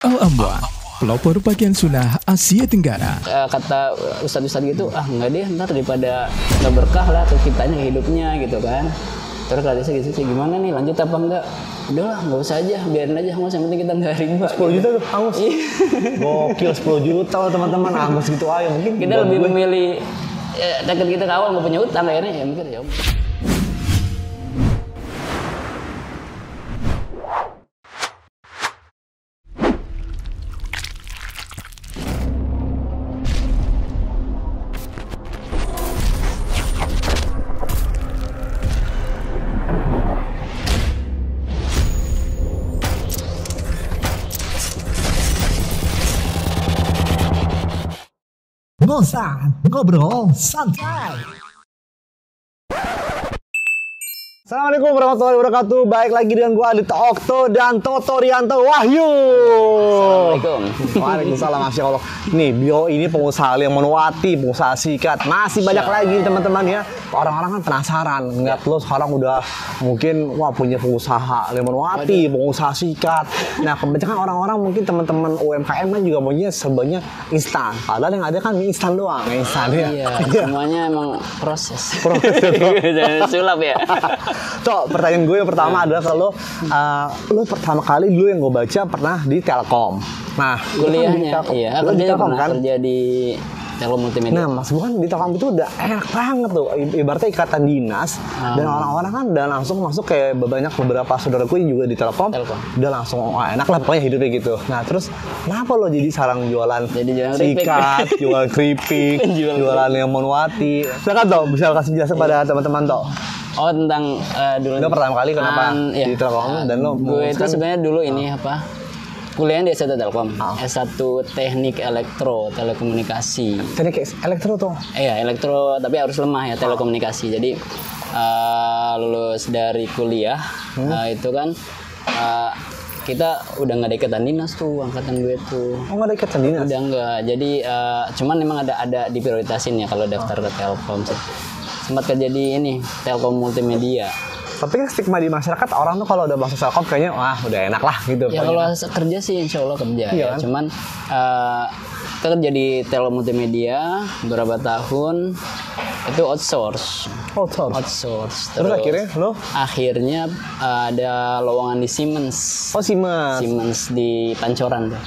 Al-Amwan, pelopor pakaian sunnah Asia Tenggara. Kata ustadz-ustadz gitu, enggak deh, ntar daripada nggak berkah lah ke kitanya, ke hidupnya gitu kan. Terus kata saya gitu, gimana nih, lanjut apa enggak? Udahlah, nggak usah aja, biarin aja Hangus, yang penting kita nggak riba. 10 juta tuh Hangus. Gokil, 10 juta loh teman-teman. Hangus gitu aja mungkin. Kita lebih memilih takut kita ke awal nggak punya utang, akhirnya ya mikir ya. Ngobrol santai. Assalamualaikum warahmatullahi wabarakatuh. Baik lagi dengan gua Adit Okto dan Toto Rianto Wahyu. Assalamualaikum. Waalaikumsalam. Masya Allah. Nih, Bio ini pengusaha yang Monowati, pengusaha sikat. Masih banyak lagi teman-teman ya. Orang-orang kan penasaran ngeliat lo sekarang udah mungkin punya pengusaha Monowati, pengusaha sikat. Nah, kebanyakan orang-orang mungkin teman-teman UMKM kan juga maunya sebenarnya instan. Padahal yang ada kan mie instan doang, instan ya. Iya, semuanya emang proses. Jangan sulap ya. Cok, pertanyaan gue yang pertama adalah kalau lo pertama kali dulu yang gue baca pernah di Telkom. Nah, kuliahnya, iya, aku di Telkom kan? Kerja di Telkom Multimedia. Nah, mas gue kan di Telkom itu udah enak banget tuh, ibaratnya ikatan dinas. Dan orang-orang kan udah langsung masuk kayak beberapa saudaraku yang juga di Telkom. Udah langsung enak lah pokoknya hidupnya gitu. Nah, terus kenapa lo jadi sarang jualan sikat, jualan keripik, jualan yang Monowati? Silakan toh, bisa kasih jelasin pada teman-teman toh. Oh, tentang dulu. Lo pertama kali kenapa di Telkom dan lo gue itu sebenarnya dulu ini kuliahnya di S1 Telkom. S1 Teknik Elektro Telekomunikasi. Teknik elektro tuh? Iya, elektro tapi harus lemah ya, telekomunikasi. Jadi lulus dari kuliah itu kan kita udah nggak ada ikatan dinas tuh, angkatan gue tuh. Oh, nggak ada ikatan dinas? Udah nggak. Jadi cuman memang ada diprioritasin ya kalau daftar ke Telkom sih. Sempat kerja di ini Telkom Multimedia. Tapi kan stigma di masyarakat orang tuh kalau udah masuk Telkom kayaknya udah enak lah gitu. Ya kalau kerja sih insya Allah kerja ya. Kan? Cuman kita kerja di Telkom Multimedia beberapa tahun itu outsource. Terus akhirnya lo? Akhirnya ada lowongan di Siemens. Oh, Siemens. Siemens di Pancoran tuh.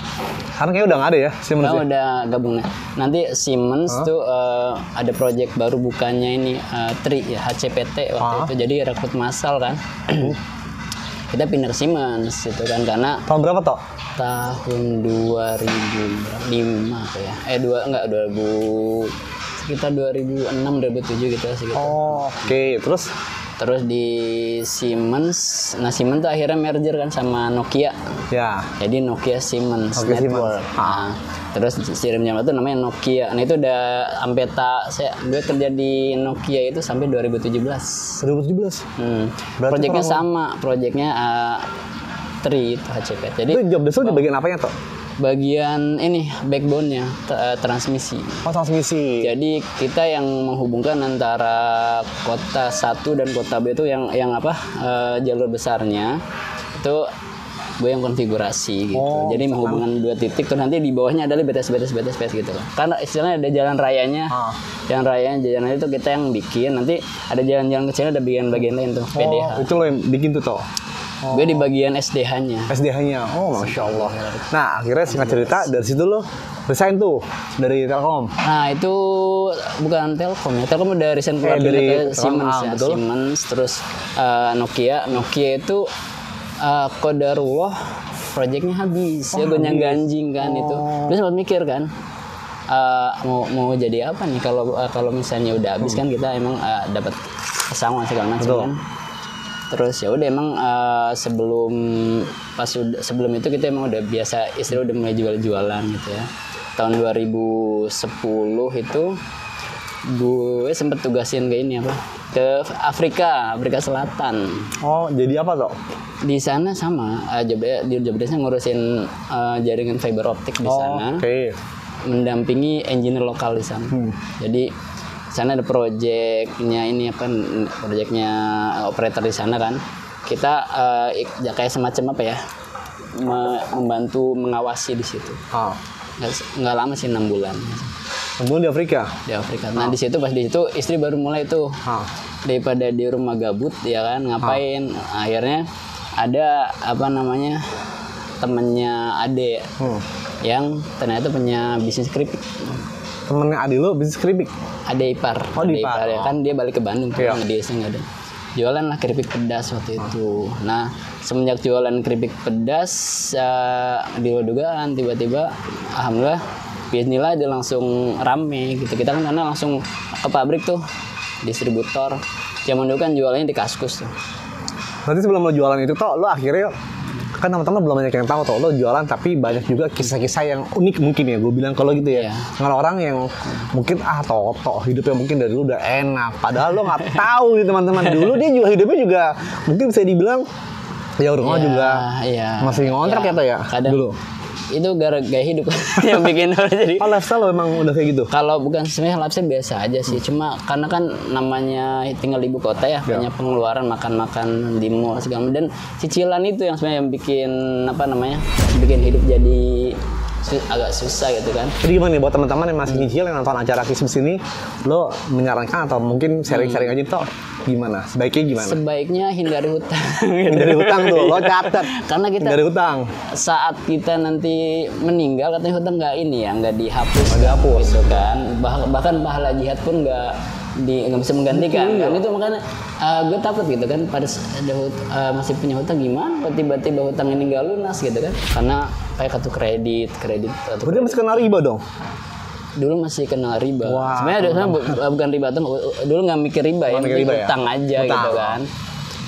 Karena kayaknya udah nggak ada ya Siemens. Nah, udah gabung. Nanti Siemens tuh ada project baru bukannya ini TRI ya, HCPT waktu itu. Jadi rekrut massal kan. Kita pindah ke Siemens gitu kan karena tahun berapa toh? Tahun 2005 apa ya? 2000 sekitar 2006 2007 gitu segitu. Oh, oke. Terus di Siemens, nah Siemens tuh akhirnya merger kan sama Nokia. Ya. Jadi Nokia Siemens Network. Nah, terus sistemnya itu namanya Nokia. Nah itu udah sampai gue kerja di Nokia itu sampai 2017. 2017. Proyeknya sama, proyeknya TRI itu HCP. Jadi itu job desk di bagian apanya toh? Bagian ini backbone-nya transmisi. Oh, transmisi. Jadi kita yang menghubungkan antara kota 1 dan kota B itu yang jalur besarnya itu gue yang konfigurasi gitu. Jadi menghubungkan dua titik tuh nanti di bawahnya adalah BTS gitu loh. Karena istilahnya ada jalan rayanya. Jalan rayanya itu kita yang bikin. Nanti ada jalan-jalan kecilnya ada bagian-bagian lain tuh PDH. Itu lo yang bikin tuh toh. Gue di bagian SDH-nya. Oh, Masya Allah. Nah, akhirnya singkat cerita dari situ lo resign tuh dari Telkom. Nah, itu bukan Telkom ya. Telkom udah resign keluar dari Siemens ya. Siemens terus Nokia itu qadarullah proyeknya habis. Ya gue ganjing kan itu. Terus sempat mikir kan mau jadi apa nih kalau misalnya udah habis kan kita emang dapat pesangon segala macam kan. Terus ya udah emang sebelum itu kita emang udah biasa udah mulai jualan gitu ya. Tahun 2010 itu gue sempet tugasin ke Afrika Selatan. Oh, jadi apa toh? Di sana sama job desknya ngurusin jaringan fiber optik di sana. Mendampingi engineer lokal di sana. Jadi sana ada proyeknya proyeknya operator di sana kan. Kita kayak semacam membantu mengawasi di situ. Nggak lama sih, 6 bulan. 6 bulan di Afrika. Nah di situ pas di situ istri baru mulai tuh daripada di rumah gabut ya kan ngapain. Akhirnya ada apa namanya temennya Ade yang ternyata punya bisnis keripik. Temennya Ade lo bisnis keripik? Ade ipar. Ade ipar ya kan dia balik ke Bandung tuh, dia nggak ada. Jualan lah keripik pedas waktu itu. Nah semenjak jualan keripik pedas di luar dugaan tiba-tiba alhamdulillah bismillah dia langsung rame gitu. Kita kan karena langsung ke pabrik tuh, distributor. Zaman dulu kan jualannya di Kaskus tuh. Berarti sebelum lo jualan itu toh lo akhirnya kan teman-teman belum banyak yang tahu toh lo jualan, tapi banyak juga kisah-kisah yang unik mungkin ya gue bilang kalau gitu ya. Kalau orang yang mungkin toh hidupnya mungkin dari dulu udah enak, padahal lo nggak tahu nih teman-teman, dulu dia juga hidupnya juga mungkin bisa dibilang ya rumah juga masih ngontrak ya toh ya dulu. Itu gaya hidup yang bikin orang jadi. Lifestyle lo emang udah kayak gitu? Kalau bukan sebenarnya lifestyle biasa aja sih, cuma karena kan namanya tinggal di ibu kota ya, banyak pengeluaran, makan di mall segala, dan cicilan itu yang sebenarnya yang bikin bikin hidup jadi agak susah gitu kan. Jadi gimana nih buat teman-teman yang masih nyicil yang nonton acara Kismis ini, lo menyarankan atau mungkin sharing-sharing aja toh gimana? Sebaiknya gimana? Sebaiknya hindari hutang. Hindari hutang tuh, lo catat. Karena kita hindari hutang. Saat kita nanti meninggal katanya hutang nggak dihapus. Gitu kan. Bahkan pahala jihad pun nggak bisa menggantikan. Kan itu makanya gue takut gitu kan, pada masih punya hutang gimana? Tiba-tiba hutang ini nggak lunas gitu kan? Karena kayak kartu kredit. Berarti masih kena riba dong? Dulu masih kena riba. Sebenarnya bukan riba tuh, dulu nggak mikir riba ya, mikir utang aja gitu kan.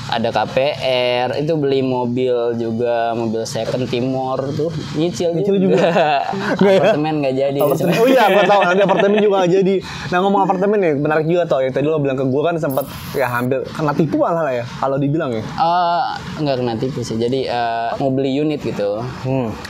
Ada KPR, itu beli mobil juga, mobil second Timor tuh nyicil juga. Apartemen nggak jadi. Oh iya, gue tahu nanti apartemen juga nggak jadi. Nah ngomong apartemen nih, menarik juga toh. Tadi lo bilang ke gue kan sempat ya hampir kena tipu malah ya, kalau dibilang ya. Nggak kena tipu sih. Jadi mau beli unit gitu.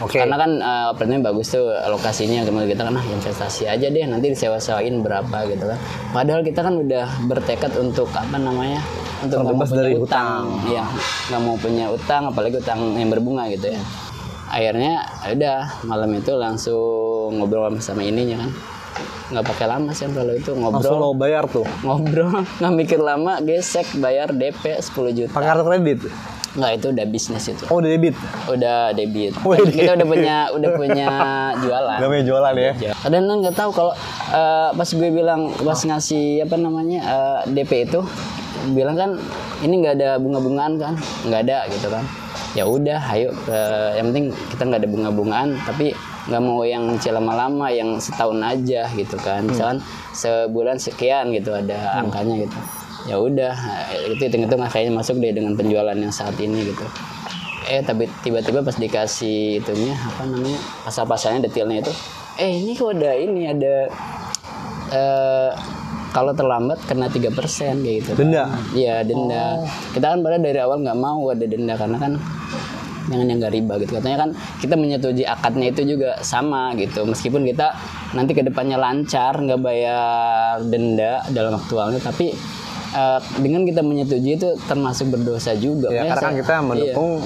Karena kan apartemen bagus tuh lokasinya, kemudian kita kan investasi aja deh, nanti disewa-sewain berapa gitu kan. Padahal kita kan udah bertekad untuk untuk terbebas dari hutang. Iya, nggak mau punya utang, apalagi utang yang berbunga gitu ya. Akhirnya udah malam itu langsung ngobrol sama ininya kan. Nggak pakai lama sih kalau itu ngobrol. Langsung lo bayar tuh? Ngobrol, nggak mikir lama, gesek bayar DP 10 juta. Pakai kartu kredit? Nggak, itu udah bisnis itu. Oh udah debit? Udah debit. Kita udah punya jualan. Udah punya jualan ya? Dan nggak tahu kalau pas gue bilang, pas ngasih DP itu, bilang kan ini nggak ada bunga-bungaan kan, nggak ada gitu kan. Ya udah, ayo yang penting kita nggak ada bunga-bungaan, tapi nggak mau yang cicil lama-lama, yang setahun aja gitu kan. Misalkan sebulan sekian gitu ada angkanya gitu. Ya udah, itu hitung-hitung kayaknya masuk deh dengan penjualan yang saat ini gitu. Tapi tiba-tiba pas dikasih itunya pasal-pasalnya, detailnya itu, ini kok ada kalau terlambat kena 3% kayak gitu. Denda? Iya, denda. Kita kan pada dari awal nggak mau ada denda, karena kan yang nggak riba gitu. Katanya kan kita menyetujui akadnya itu juga sama gitu. Meskipun kita nanti kedepannya lancar nggak bayar denda dalam aktualnya, tapi dengan kita menyetujui itu termasuk berdosa juga. Ya, karena kan kita mendukung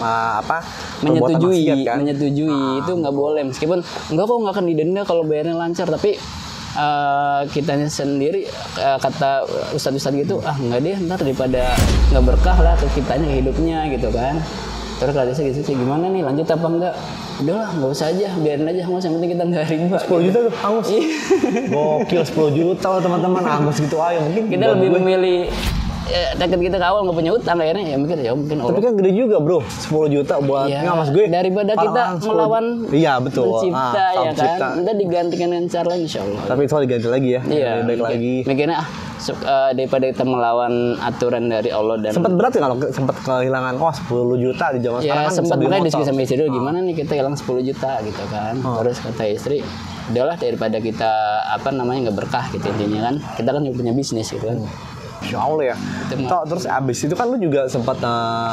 menyetujui itu nggak boleh. Meskipun nggak akan didenda kalau bayarnya lancar, tapi kitanya sendiri kata ustadz-ustadz gitu, nggak deh, ntar daripada nggak berkah lah ke kitanya hidupnya gitu kan. Terus kata saya gitu, gimana nih, lanjut apa enggak? Udahlah, nggak usah aja, biarin aja, Mas, yang penting kita nggak riba. 10 juta tuh, Angus. Gokil, 10 juta teman-teman, Angus gitu aja. Mungkin kita lebih memilih dekat kita ke awal nggak punya utang, akhirnya mungkin Allah. Tapi kan gede juga bro, 10 juta buat nggak, Mas gue. Daripada kita melawan pencipta ya kan, kita digantikan dengan cara lain, insya Allah. Tapi itu diganti lagi ya, baik lagi. Mikirnya daripada kita melawan aturan dari Allah. Dan sempat berat ya kalau sempat kehilangan 10 juta di zaman sekarang kan. Sempat makanya diskusi sama istri dulu, gimana nih kita hilang 10 juta gitu kan. Terus kata istri, udahlah daripada kita nggak berkah gitu intinya kan. Kita kan punya bisnis gitu kan. Insya Allah ya. Terus abis itu kan lu juga sempat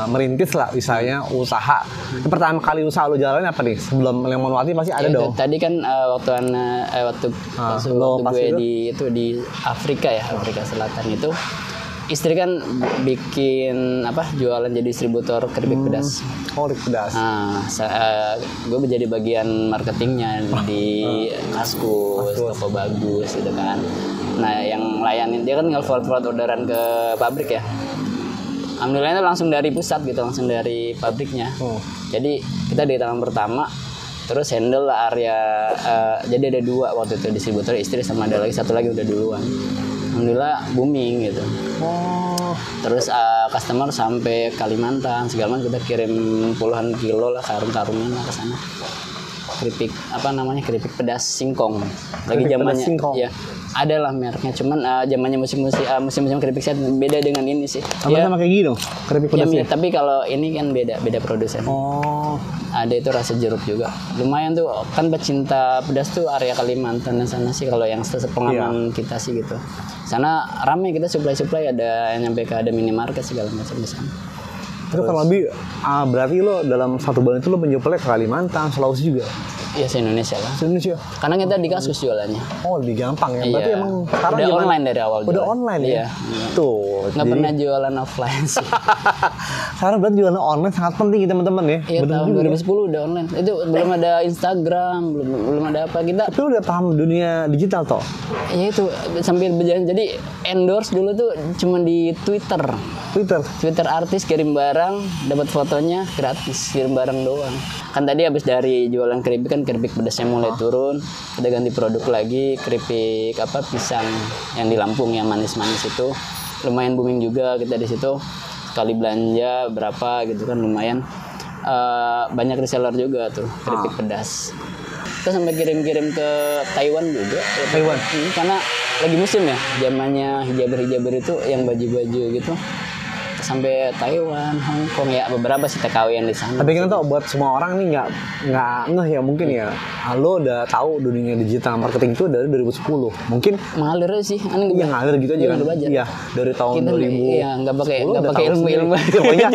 merintis lah, misalnya usaha. Pertama kali usaha lu jalanin apa nih? Sebelum Lemon Wati pasti ada dong. Tadi kan waktu gue di Afrika ya, Afrika Selatan itu istri kan bikin jualan jadi distributor keripik pedas. Oh, keripik pedas. Nah, gue menjadi bagian marketingnya di Kaskus, toko bagus gitu kan. Nah, yang layanin dia kan nge-forward orderan ke pabrik ya. Alhamdulillah itu langsung dari pusat gitu, langsung dari pabriknya. Jadi kita di tangan pertama, terus handle lah area. Jadi ada 2 waktu itu, distributor istri sama ada lagi satu lagi udah duluan. Alhamdulillah booming gitu. Terus customer sampai Kalimantan segala macam, kita kirim puluhan kilo lah, karung-karungan lah ke sana. Keripik keripik pedas singkong. Lagi zamannya ya. Ada lah mereknya, cuman zamannya musim keripik sehat beda dengan ini sih. Sama kayak gitu keripik pedasnya. Ya, tapi kalau ini kan beda produsen. Ada itu rasa jeruk juga. Lumayan tuh, kan pecinta pedas tuh area Kalimantan dan sana sih kalau yang sepengalaman kita sih gitu. Sana ramai, kita supply ada yang nyampe ke ada minimarket segala macam di sana. Terus kalau lebih berarti lo dalam 1 bulan itu lo menjual ke Kalimantan, Sulawesi juga? Iya, se-Indonesia lah. Se-Indonesia. Karena kita di Kaskus jualannya. Oh, lebih gampang ya. Berarti emang sekarang udah online dari awal. Udah online ya. Tuh. Nggak pernah jualan offline sih. Sekarang berarti jualan online sangat penting teman-teman ya. Iya, tahun 2010 udah online. Itu belum ada Instagram, belum ada apa kita. Tapi udah paham dunia digital toh. Iya itu sambil berjalan. Jadi endorse dulu tuh cuma di Twitter artis kirim barang, dapat fotonya gratis, kirim barang doang. Kan tadi habis dari jualan keripik kan keripik pedasnya mulai turun, kita ganti produk lagi, keripik pisang yang di Lampung yang manis-manis itu lumayan booming juga. Kita di situ sekali belanja berapa gitu kan lumayan, banyak reseller juga tuh keripik pedas. Kita sampai kirim-kirim ke Taiwan juga. Taiwan. Karena lagi musim ya, zamannya hijaber itu yang baju-baju gitu. Sampai Taiwan, Hong Kong ya, beberapa sih TKW yang di sana. Tapi kita tahu buat semua orang nih nggak ngeh ya mungkin ya. Lo udah tahu dunia digital marketing itu dari 2010. Mungkin ngalir sih, ngalir gitu aja kan. Iya, dari tahun kita 2000. Iya, nggak pakai ilmu. Pokoknya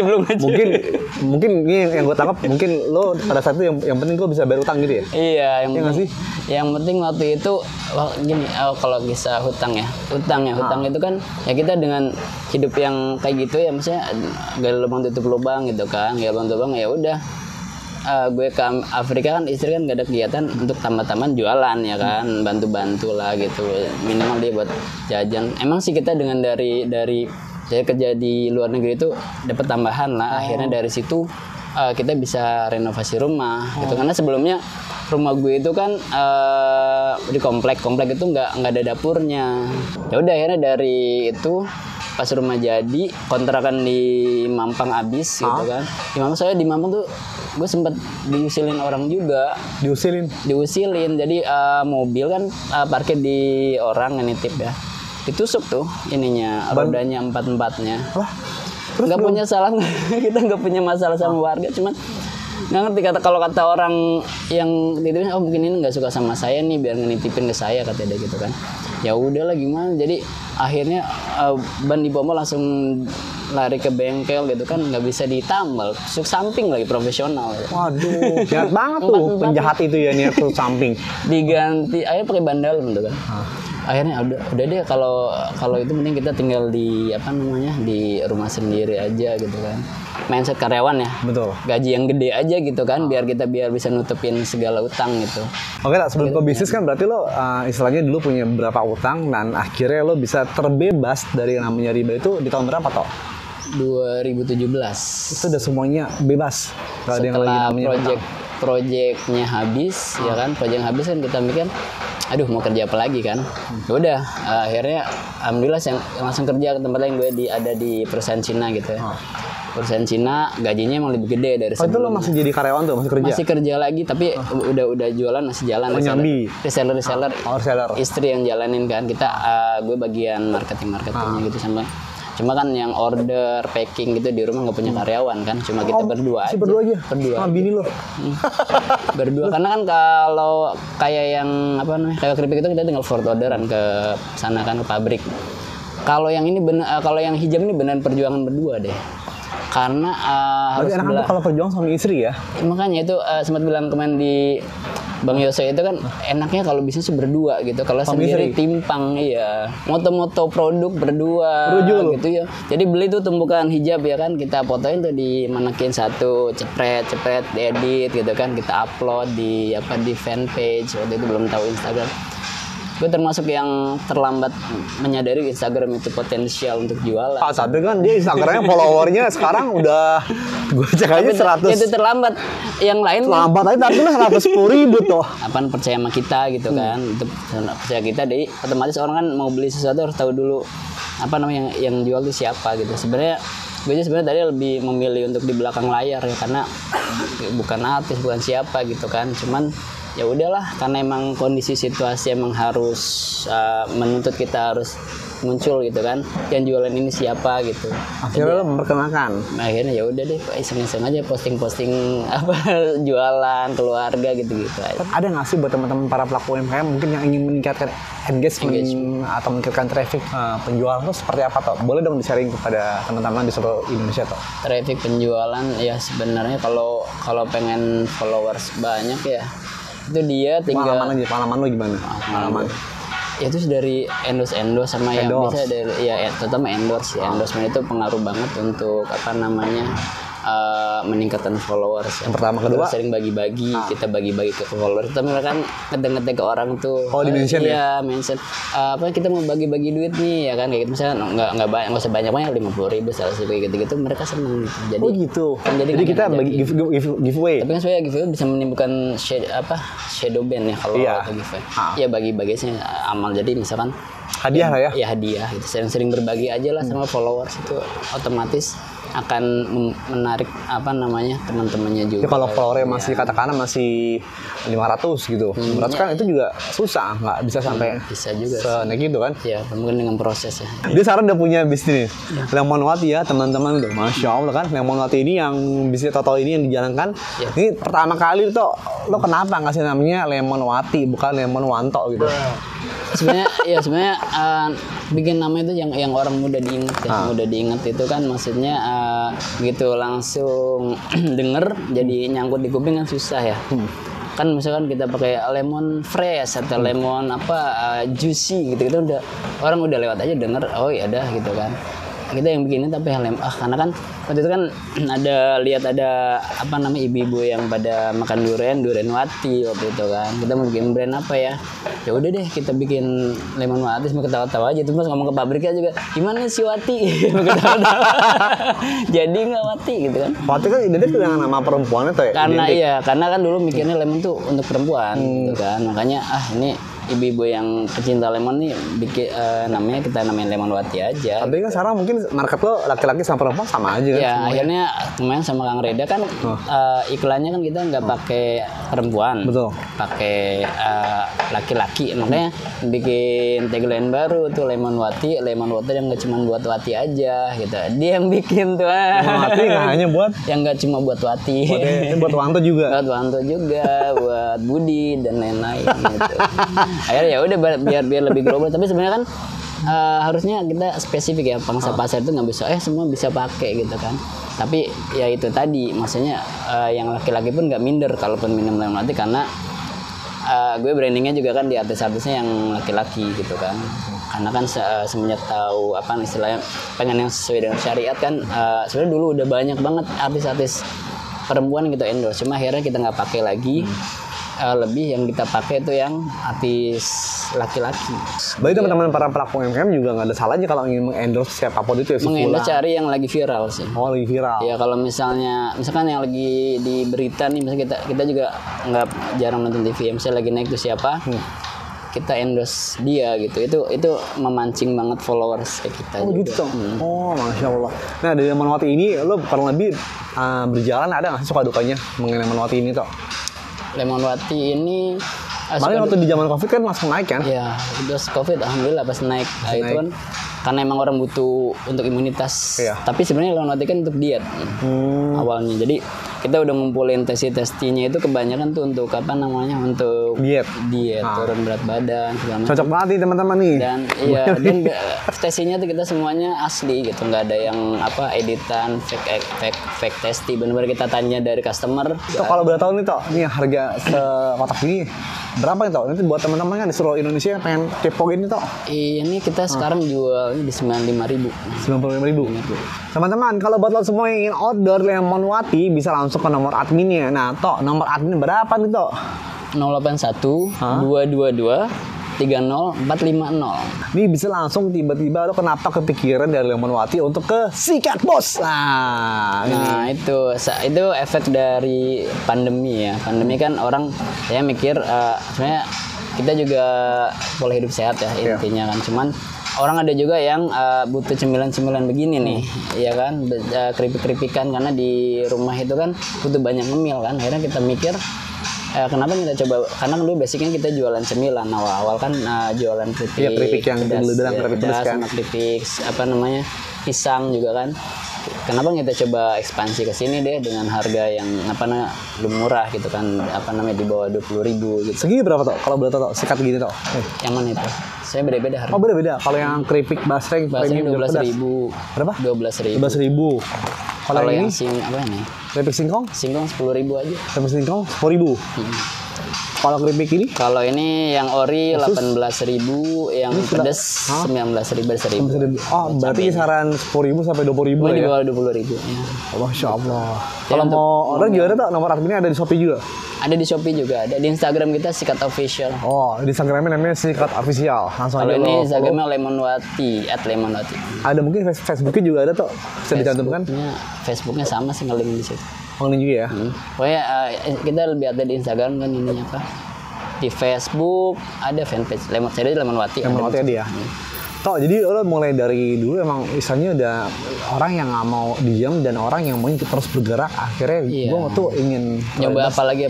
mungkin ini yang gue tangkap, mungkin lo pada saat itu yang penting lo bisa bayar utang gitu ya. Iya, yang penting waktu itu gini, kalau bisa hutang itu kan ya kita dengan hidup yang kayak gitu ya, maksudnya gali lubang tutup lubang gitu kan, gali lubang tutup lubang ya udah. Gue ke Afrika kan, istri kan gak ada kegiatan untuk tambah-tambahan jualan ya kan, bantu-bantu lah gitu, minimal dia buat jajan. Emang sih kita dengan dari kerja di luar negeri itu dapat tambahan lah. Akhirnya dari situ kita bisa renovasi rumah gitu, karena sebelumnya rumah gue itu kan di komplek itu nggak ada dapurnya. Ya udah, akhirnya dari itu pas rumah jadi, kontrakan di Mampang habis gitu kan. Di Mampang tuh gue sempat diusilin orang juga. Diusilin. Jadi mobil kan parkir di orang yang nitip ya. Ditusuk tuh ininya, rodanya 4-4-nya. Nggak punya salah, kita nggak punya masalah sama warga, cuman nggak ngerti kalau kata orang yang nitipin, mungkin ini nggak suka sama saya nih, biar nitipin ke saya, kata dia gitu kan. Ya udahlah gimana, jadi akhirnya ban di Pomo langsung lari ke bengkel gitu kan, nggak bisa ditambal, tusuk samping lagi profesional. Waduh, jahat banget tuh penjahat itu ya, niat tusuk samping. Diganti, akhirnya pakai ban dalam tuh kan. Akhirnya udah deh, kalau itu mending kita tinggal di di rumah sendiri aja gitu kan. Mindset karyawan ya. Betul. Gaji yang gede aja gitu kan, biar bisa nutupin segala utang gitu. Oke lah, sebelum ke bisnis kan berarti lo istilahnya dulu punya berapa utang dan akhirnya lo bisa terbebas dari yang namanya riba itu di tahun berapa toh? 2017. Itu udah semuanya bebas. Gak ada yang lagi namanya proyeknya habis ya kan, proyek habis kan kita mikir aduh mau kerja apa lagi kan. Ya udah, akhirnya alhamdulillah langsung kerja ke tempat lain. Gue ada di perusahaan Cina gitu ya. Perusahaan Cina gajinya emang lebih gede dari sebelumnya. Itu lo masih jadi karyawan tuh, masih kerja? Masih kerja lagi, tapi udah jualan, masih jalan. Nyambi? Reseller. Reseller. Istri yang jalanin kan, kita gue bagian marketingnya gitu sama. Cuma kan yang order, packing gitu di rumah nggak punya karyawan kan, cuma kita berdua aja. Berdua aja? Berdua. Bini lo? Berdua, karena kan kalau kayak yang kayak keripik itu kita tinggal forward orderan ke sana kan, ke pabrik. Kalau yang ini kalau yang hijab ini benar perjuangan berdua deh. Karena harus enak kalau perjuangan sama istri ya? Makanya itu sempat bilang kemarin di Bang Yose itu kan enaknya kalau bisnis berdua gitu. Kalau sendiri timpang, iya. Moto-moto produk berdua gitu ya. Jadi beli tuh tumpukan hijab ya kan, kita fotoin tuh di manekin satu, cepret, diedit gitu kan, kita upload di fanpage. Waktu itu belum tahu Instagram. Gue termasuk yang terlambat menyadari Instagram itu potensial untuk jualan. Tapi kan dia Instagramnya followernya sekarang udah gue cek aja 100. Itu terlambat. Yang lain terlambat aja tapi lah 110.000 tuh. Apaan percaya sama kita gitu kan? Itu percaya kita, jadi otomatis orang kan mau beli sesuatu harus tahu dulu apa namanya yang jual itu siapa gitu. Sebenarnya tadi lebih memilih untuk di belakang layar ya, karena bukan artis, bukan siapa gitu kan. Cuman ya udahlah, karena emang kondisi situasi emang harus menuntut kita harus muncul gitu kan, yang jualan ini siapa gitu. Akhirnya lo memperkenalkan. Akhirnya ya udah deh, iseng-iseng aja posting jualan keluarga gitu-gitu. Ada nggak sih buat teman-teman para pelaku UMKM mungkin yang ingin meningkatkan engagement atau meningkatkan traffic penjualan itu seperti apa toh? Boleh dong di-sharing kepada teman-teman di seluruh Indonesia toh? Traffic penjualan ya sebenarnya kalau pengen followers banyak ya, itu dia tinggal pengalaman lo gimana? Pengalaman ya itu dari endorse sama yang bisa dari ya terutama endorsement itu pengaruh banget untuk meningkatkan followers. Yang pertama, kedua sering bagi-bagi, kita bagi-bagi ke followers. Tapi mereka kan ngetek ke orang tuh. Oh, di mention ya? Mention. Kita mau bagi-bagi duit nih ya kan, kayak gitu. Misalnya nggak banyak, nggak usah banyak-banyak, 50.000, 100.000 kayak gitu-gitu. Mereka seneng gitu. Jadi, gitu. Kan, jadi kita bagi giveaway. Tapi kan sebenarnya giveaway bisa menimbulkan shadow ban ya kalau giveaway. Ya bagi-bagi sih amal. Jadi misalkan hadiah lah ya. Ya hadiah gitu. Sering berbagi aja lah sama followers, itu otomatis akan menarik teman-temannya juga. Ya, kalau followernya masih katakanlah masih 500 gitu. Berarti kan itu juga susah, nggak bisa sampai bisa juga senaik gitu kan? Ya, mungkin dengan proses ya. Dia sekarang udah punya bisnis Lemonwati ya teman-teman tuh. Masya Allah kan, Lemonwati ini yang bisnis Toto ini yang dijalankan. Ini pertama kali tuh lo kenapa ngasih namanya Lemonwati bukan Lemonwanto gitu? Sebenarnya bikin nama itu yang orang mudah diingat ya. Mudah diingat itu kan maksudnya gitu langsung denger jadi nyangkut di kuping kan susah ya. Kan misalkan kita pakai lemon fresh atau lemon juicy gitu udah orang udah lewat aja denger, oh ya dah gitu kan. Kita yang bikinnya tapi karena kan waktu itu kan ada ibu-ibu yang pada makan Durenwati waktu itu kan. Kita mau bikin brand apa ya? Ya udah deh kita bikin Lemonwati, semua ketawa-tawa aja. Terus ngomong ke pabriknya juga, gimana si Wati? Jadi nggak Wati gitu kan? Wati kan identik dengan nama perempuannya tuh ya? Karena kan dulu mikirnya lemon tuh untuk perempuan gitu kan. Makanya ini ibu-ibu yang pecinta lemon nih bikin namanya kita namain Lemonwati aja. Tapi kan sekarang mungkin market lo laki-laki sama perempuan sama aja kan? Ya akhirnya kemarin sama Kang Reda kan iklannya kan kita nggak pakai perempuan, betul, pakai laki-laki. Makanya bikin tagline baru tuh Lemonwati yang nggak cuma buat Wati aja gitu. Dia yang bikin tuh. Lemonwati nggak hanya buat yang nggak cuma buat Wati. Buat Wanto juga. Buat Wanto juga, buat Budi dan lain-lain gitu. Akhirnya ya udah biar lebih global, tapi sebenarnya kan harusnya kita spesifik ya, pangsa pasar itu nggak bisa semua bisa pakai gitu kan. Tapi ya itu tadi maksudnya yang laki-laki pun nggak minder kalaupun minum Lemonwati, karena gue brandingnya juga kan di artis-artisnya yang laki-laki gitu kan. Karena kan semenjak tahu istilahnya pengen yang sesuai dengan syariat kan, sebenarnya dulu udah banyak banget artis-artis perempuan gitu endorse, cuma akhirnya kita nggak pakai lagi. Lebih yang kita pakai itu yang artis laki-laki. Berarti teman-teman para pelaku UMKM juga nggak ada salahnya kalau ingin mengendorse siapapun itu ya. Mengendorse cari yang lagi viral sih. Oh, lagi viral. Ya kalau misalkan yang lagi di berita nih, misalnya kita juga nggak jarang nonton TV. Misalnya lagi naik tuh siapa, kita endorse dia gitu. Itu memancing banget followers kayak kita. Oh juga. Gitu. Oh, Masya Allah. Nah dari Lemonwati ini lo kurang lebih berjalan ada nggak sih suka dukanya mengenai Lemonwati ini toh? Lemonwati ini malah waktu di zaman Covid kan langsung naik kan? Iya, terus Covid alhamdulillah pas naik. Itu kan karena emang orang butuh untuk imunitas. Tapi sebenarnya Lemonwati kan untuk diet awalnya. Jadi kita udah ngumpulin testinya itu kebanyakan tuh untuk apa namanya, untuk diet turun berat badan segala macam. Cocok banget nih teman-teman nih. Dan iya, dan testinya tuh kita semuanya asli gitu, nggak ada yang apa editan, fake testi. Benar-benar kita tanya dari customer. Kalau boleh tahu nih Tok, nih harga sekotak ini berapa nih Tok? Nanti buat teman-teman kan di seluruh Indonesia yang pengen kepo ini Tok. Ini kita sekarang jualnya di 95.000. 95.000. Teman-teman, kalau buat lo semua yang ingin order Lemon Wati bisa langsung ke nomor adminnya. Nah, Tok, nomor admin berapa nih Tok? 081 222 30450. Ini bisa langsung tiba-tiba lo kenapa kepikiran dari Lemon Wati untuk ke Sikat Bos. Nah, itu efek dari pandemi ya. Pandemi kan orang saya mikir sebenarnya kita juga pola hidup sehat ya intinya kan. Cuman orang ada juga yang butuh cemilan-cemilan begini nih, ya kan, keripik-keripikan karena di rumah itu kan butuh banyak ngemil kan. Akhirnya kita mikir kenapa kita coba, karena dulu basicnya kita jualan cemilan awal kan, jualan keripik. Iya, keripik yang dulu bilang keripik pedas kan. Sama keripik apa namanya, pisang juga kan. Kenapa kita coba ekspansi ke sini deh dengan harga yang apa namanya murah gitu kan, apa namanya di bawah 20.000 gitu. Segi berapa Tok? Kalau boleh tahu Tok, sikat gini Tok. Yang mana itu? Saya beda-beda harga. Oh, beda-beda. Kalau yang keripik basreng premium 12.000. Berapa? 12.000. 12.000. Kalau yang ini apa ini? keripik singkong? Singkong 10.000 aja. Keripik singkong 10.000. Kalau keripik ini? Kalau ini yang ori 18.000, yang pedas 19.000. Oh, berarti kisaran 10.000 sampai 20.000 ya? Di ya? bawah 20.000 ya. Masya Allah. Kalau mau order gimana Tok? Nomor adminnya ada di Shopee juga? Ada di Shopee juga, ada di Instagram kita Sikat Official. Oh, di Instagramnya namanya Sikat Official. Langsung aja. Kalau ini Instagramnya @lemonwati. Ada mungkin Facebooknya juga ada Tok? Bisa dicantumkan? Facebooknya sama sih, nge-link di situ. Oh, ini juga ya? Pokoknya kita lebih ada di Instagram kan ininya apa? Di Facebook ada fanpage Lemonwati. Lemonwati ada ya? Tok, jadi lo mulai dari dulu emang misalnya udah orang yang nggak mau diam dan orang yang mau terus bergerak, akhirnya gue tuh ingin nyoba apalagi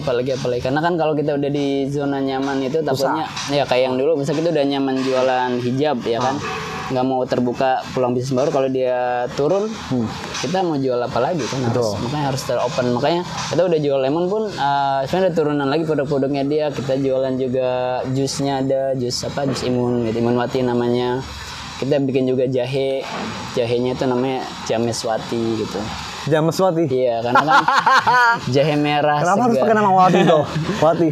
karena kan kalau kita udah di zona nyaman itu takutnya ya kayak yang dulu misalnya kita udah nyaman jualan hijab ya kan, nggak mau terbuka peluang bisnis baru, kalau dia turun kita mau jual apa lagi kan, makanya harus teropen. Makanya kita udah jual lemon pun sebenarnya ada turunan lagi produk-produknya dia. Kita jualan juga jusnya, ada jus imun gitu, Imunwati namanya. Kita bikin juga jahenya itu namanya Jameswati gitu. Jameswati? Iya, karena kan jahe merah. Kenapa harus pakai nama Wati tuh? Wati?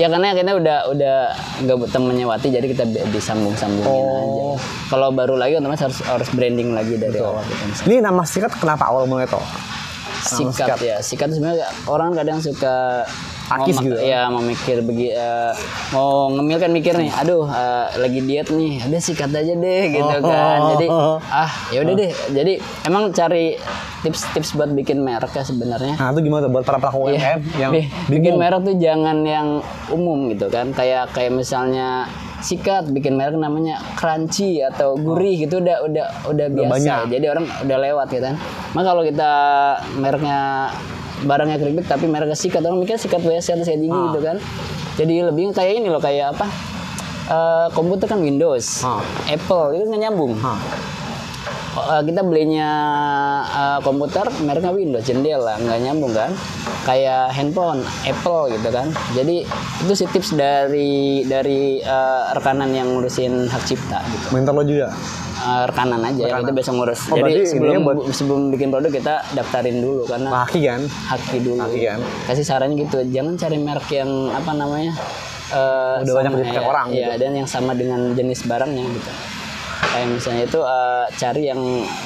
Ya karena kita udah nggak temennya Wati, jadi kita disambung-sambungin aja. Kalau baru lagi otomatis harus branding lagi dari awal. Gitu. Ini nama Sikat kenapa awal mulai Tok? Sikat ya, Sikat sebenarnya orang kadang suka akis gitu ya, mau mikir mau ngemil kan mikir nih, aduh lagi diet nih, udah sikat aja deh gitu kan. Jadi ya udah deh, jadi emang cari tips buat bikin merek ya sebenarnya. Nah itu gimana buat para pelaku UMKM yang bikin merek tuh jangan yang umum gitu kan, kayak misalnya Sikat bikin merek namanya crunchy atau gurih gitu udah biasa banyak. Jadi orang udah lewat gitu kan. Maka kalau kita mereknya barangnya keripik tapi mereknya Sikat, orang mikir Sikat WC atau saya gigi gitu kan. Jadi lebih kayak ini loh, kayak apa, komputer kan Windows, Apple itu nggak nyambung. Kita belinya komputer mereknya Windows, jendela nggak nyambung kan. Kayak handphone Apple gitu kan. Jadi itu sih tips dari rekanan yang ngurusin hak cipta gitu. Mentor lo juga? Rekanan aja ya, kita biasa ngurus. Jadi sebelum bikin produk kita daftarin dulu karena haki dulu. Kasih saran gitu, jangan cari merek yang apa namanya udah banyak dipakai orang ya, gitu. dan yang sama dengan jenis barangnya gitu. Kayak misalnya itu cari yang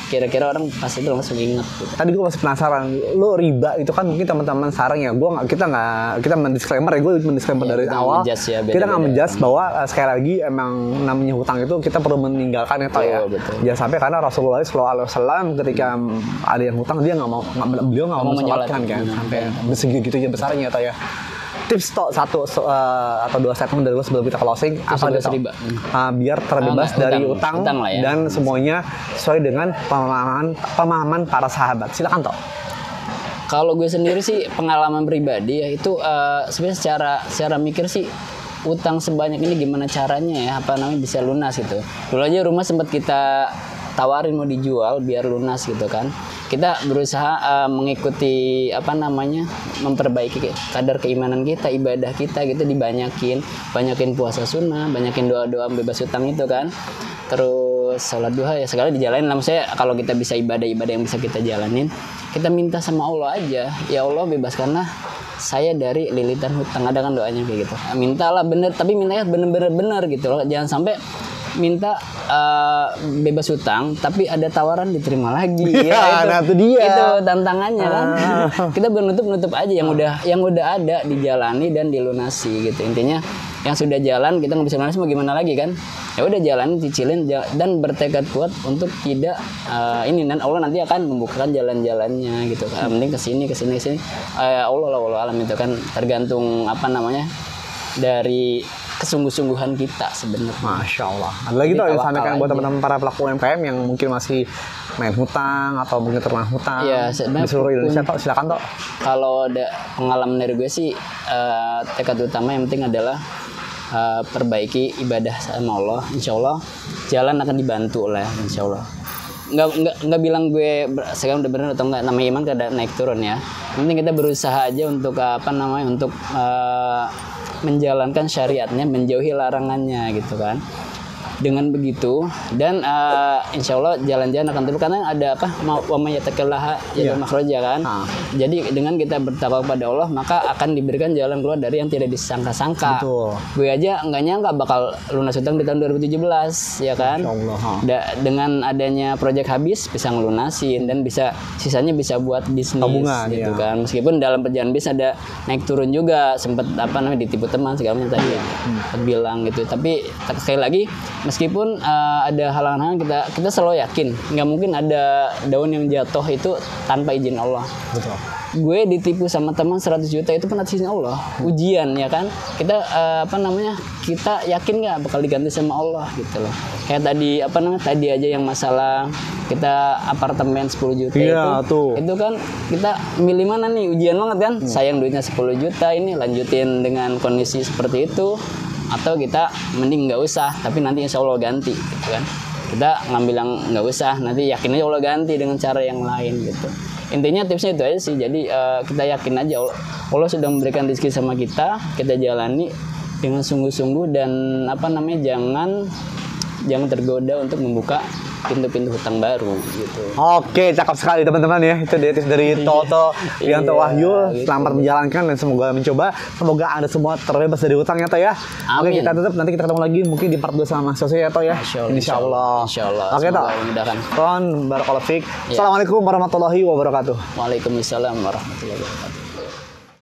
kira-kira orang pasti itu langsung inget gitu. Tadi gue masih penasaran, lo riba itu kan mungkin teman-teman sarang ya, kita mendisklaimer ya, gue mendisklaimer dari awal. Kita nggak menjudge bahwa sekali lagi emang namanya hutang itu kita perlu meninggalkan itu ya. Jangan sampai, karena Rasulullah SAW ketika ada yang hutang dia beliau nggak mau menyolatkan kan, sampai segitu aja besarnya atau ya. Tips Tok, satu atau dua statement dari lo sebelum kita closing apa gitu biar terbebas dari utang ya. Dan semuanya sesuai dengan pemahaman para sahabat. Silakan Tok. Kalau gue sendiri sih pengalaman pribadi ya itu sebenarnya secara mikir sih utang sebanyak ini gimana caranya ya bisa lunas gitu. Dulu aja rumah sempat kita tawarin mau dijual biar lunas gitu kan. kita berusaha mengikuti memperbaiki kadar keimanan kita, ibadah kita gitu, banyakin puasa sunnah, banyakin doa-doa bebas hutang itu kan. Terus sholat duha ya segala dijalanin lah. Maksudnya kalau kita bisa ibadah-ibadah yang bisa kita jalanin, kita minta sama Allah aja, ya Allah bebaskanlah saya dari lilitan hutang. Ada kan doanya kayak gitu, mintalah bener, tapi mintanya bener-bener gitu loh. Jangan sampai minta bebas hutang tapi ada tawaran diterima lagi. Ya, itu dia. Itu tantangannya kan. Kita menutup aja yang udah ada, dijalani dan dilunasi gitu. Intinya yang sudah jalan kita nggak bisa lunasi, mau gimana lagi kan? Ya udah jalan, cicilin dan bertekad kuat untuk tidak dan Allah nanti akan membukakan jalan-jalannya gitu. Mending kesini. Allah alam itu kan tergantung dari kesungguh-sungguhan kita sebenarnya. Masya Allah. Ada lagi tuh yang sampaikan buat teman-teman para pelaku UMKM yang mungkin masih main hutang atau mungkin terkena hutang di seluruh Indonesia, toh silakan toh. Kalau ada pengalaman dari gue sih, tekad utama yang penting adalah perbaiki ibadah sama Allah. Insya Allah jalan akan dibantu oleh Insya Allah. Nggak bilang gue sekarang udah benar atau enggak, namanya iman kadang naik turun ya. Yang penting kita berusaha aja untuk untuk menjalankan syariatnya, menjauhi larangannya gitu kan. Dengan begitu dan insya Allah jalan-jalan akan terus, karena ada wa may yattaqillaha yaj'al makhraja kan. Jadi dengan kita bertakwa kepada Allah maka akan diberikan jalan keluar dari yang tidak disangka-sangka. Betul. Gue aja nggak nyangka bakal lunas hutang di tahun 2017 ya kan. Dengan adanya proyek habis bisa ngelunasin dan sisanya bisa buat bisnis tabungan, gitu kan. Meskipun dalam perjalanan bisnis ada naik turun juga, sempet ditipu teman segala macam tadi bilang gitu. Tapi sekali lagi meskipun ada halangan kita selalu yakin nggak mungkin ada daun yang jatuh itu tanpa izin Allah. Betul. Gue ditipu sama teman 100 juta itu pun atas izin Allah, ujian ya kan. Kita kita yakin nggak bakal diganti sama Allah gitu loh. Kayak tadi aja yang masalah kita apartemen 10 juta itu kan kita milih mana nih, ujian banget kan. Sayang duitnya 10 juta ini lanjutin dengan kondisi seperti itu, atau kita mending nggak usah tapi nanti insya Allah ganti gitu kan. Kita ngambil yang nggak usah, nanti yakin aja Allah ganti dengan cara yang lain gitu. Intinya tipsnya itu aja sih. Jadi kita yakin aja Allah sudah memberikan rezeki sama kita jalani dengan sungguh-sungguh dan jangan tergoda untuk membuka pintu-pintu hutang baru gitu. Oke, cakep sekali teman-teman ya. Itu tips dari Toto Rianto Wahyu. Selamat menjalankan dan semoga mencoba. Semoga Anda semua terbebas dari hutangnya toh ya. Amin. Oke, kita tutup, nanti kita ketemu lagi mungkin di part 2 sama Mas Yose ya toh ya. Insyaallah. Oke toh. Kon barakallahu fiik. Assalamualaikum warahmatullahi wabarakatuh. Waalaikumsalam warahmatullahi wabarakatuh.